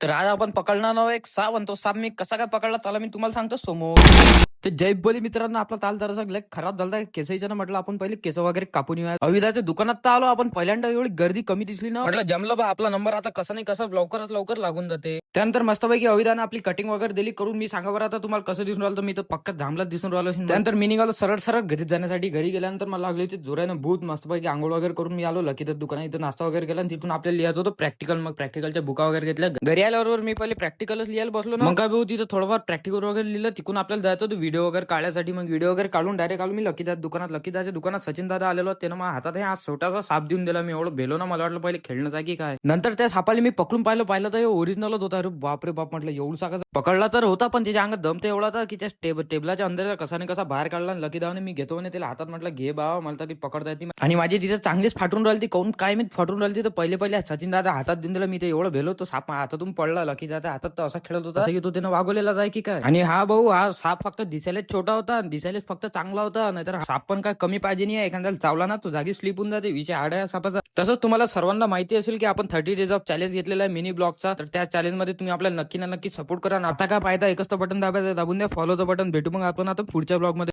तर आज आपण पकडणार आहोत एक साप आणि तो साप मी कसा काय पकडला त्याला मी तुम्हाला सांगतो समोर. ते जय बोली मित्रांनो, आपला ताल जरासा लय खराब झाला केसाईच्या म्हटलं आपण पहिले केस वगैरे कापून येऊया. अविदाच्या दुकानात तर आलो आपण, पहिल्यांदा एवढी गर्दी कमी दिसली ना, म्हटलं जमलं बा आपला नंबर आता कसा नाही कसा लवकरात लवकर लागून जाते. त्यानंतर मस्तपैकी अविदानं आपली कटिंग वगैरे दिली करून. मी सांगा बरं आता तुम्हाला कसं दिसून राहिलं, तर मी तर पक्का झांबलाच दिसून राहिलो. त्यानंतर मी निघालो सरळ सरळ घरी जाण्यासाठी. घरी गेल्यानंतर मला लागली होती जोरानं भूत. मस्तपैकी आंघोळ वगैरे करून मी आलो लकी तर दुकानात, इथं नाश्ता वगैरे केला आणि तिथून आपल्याला लिहायचं होतं प्रॅक्टिकल. मग प्रॅक्टिकलच्या बुका वगैरे घेतल्या. घरी आल्याबरोबर मी पहिले प्रॅक्टिकलच लिहायला बसलो ना. मग काय भाऊ तिथं थोडंफार प्रॅक्टिकल वगैरे लिहिलं. तिकून आपल्याला जायचं होतं व्हिडिओ वगैरे काढण्यासाठी. मग व्हिडिओ वगैरे काढून डायरेक्ट आलो मी लकीदाच्या दुकानात. लकीदाच्या दुकानात सचिन दादा आलेलो. त्यानं मला हातात हा छोटासा साप देऊन दिला. मी एवढं भेलो ना, मला वाटलं पहिले खेळणं आहे की काय. नंतर त्या सापाला मी पकडून पाहिलं तर ओरिजिनलच होता. अरे बापरे बाप, म्हटलं एवढं साका पकडला तर होता, पण त्याच्या अंगात दम तर एवढा होता की त्या टेबलाच्या अंदर कसा नाही कसा बाहेर काढला. लकीदाने मी घेतो आणि त्याला हातात म्हटलं घे बाबा, मला की पकडता येते. आणि माझी तिथे चांगलीच फाटून राहिली ती. काऊन काय मी फाटून राहिली तर पहिले सचिन दादा हातात देऊन दिला. मी ते एवढं भेलो तो साप हातातून पडला. लकी दादा हातात तर असा खेळत होता की तो त्यानं वागवलेला जाय की काय. आणि हा भाऊ हा साप फक्त दिसायलाच छोटा होता, दिसायलाच फक्त चांगला होता. नाहीतर साप पण काय कमी पाहिजे नाही. एखाद्याला चावला ना तो जागी स्लिप होऊन जाते. विषय आड्या सापाचा. तसंच तुम्हाला सर्वांना माहिती असेल की आपण 30 डेज ऑफ चॅलेंज घेतलेला आहे मिनी ब्लॉगचा. तर त्या चॅलेंज मध्ये तुम्ही आपल्याला नक्की सपोर्ट करा. आता काय पाहता, एकच बटन दाबायचं, दाबून द्या फॉलोचं बटन. भेटू मग आपण आता पुढच्या ब्लॉग मध्ये.